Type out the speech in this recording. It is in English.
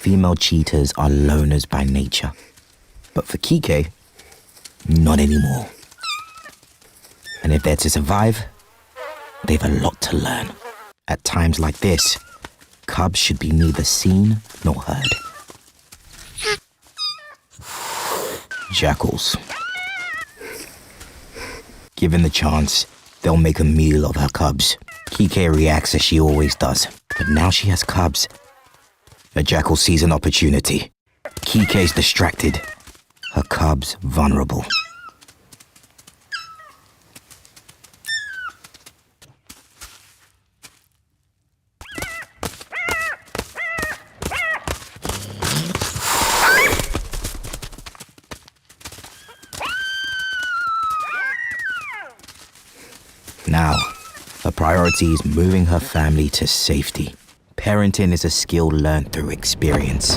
female cheetahs are loners by nature. But for Kike, not anymore. And if they're to survive, they've a lot to learn. At times like this, cubs should be neither seen nor heard. Jackals. Given the chance, they'll make a meal of her cubs. Kike reacts as she always does, but now she has cubs. The jackal sees an opportunity. Kike's distracted, her cubs vulnerable. Now, her priority is moving her family to safety. Parenting is a skill learned through experience.